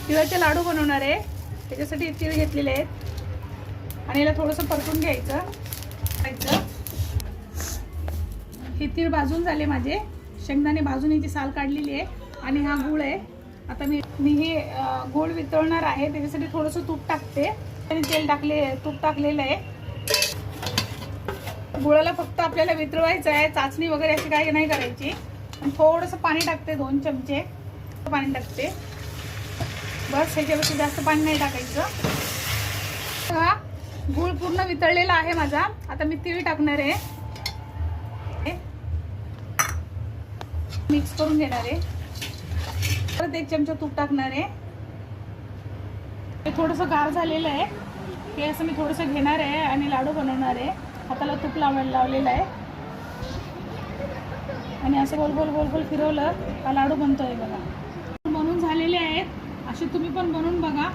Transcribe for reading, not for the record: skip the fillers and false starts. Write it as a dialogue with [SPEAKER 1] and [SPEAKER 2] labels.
[SPEAKER 1] तिळाचे लाडू बनवणार आहे, त्याच्यासाठी तीळ घेतलेले आहेत आणि याला थोडंसं परतून घ्यायचं. हे तीळ भाजून झाले माझे, शेंगदाणे भाजून याची साल काढलेली आहे आणि हा गूळ आहे. आता मी हे गूळ वितळणार आहे, त्याच्यासाठी थोडंसं तूप टाकते आणि तेल तूप टाकलेलं आहे. गुळाला फक्त आपल्याला वितळवायचं आहे, चाचणी वगैरे अशी काही नाही करायची. आणि थोडंसं पाणी टाकते, 2 चमचे पाणी टाकते बस, ह्याच्यापेक्षा जास्त पाणी नाही टाकायचं. हा गूळ पूर्ण वितळलेला आहे माझा. आता मी तीळ टाकणार आहे, मिक्स करून घेणार आहे. परत 1 चमचा तूप टाकणार आहे. हे थोडंसं गार झालेलं आहे, हे असं मी थोडंसं घेणार आहे आणि लाडू बनवणार आहे. हाताला तूप लावलेलं आहे आणि असं गोल गोल गोल गोल फिरवलं का लाडू बनतोय बघा. बनवून झालेले आहेत, असे तुम्ही पण बनवून बघा.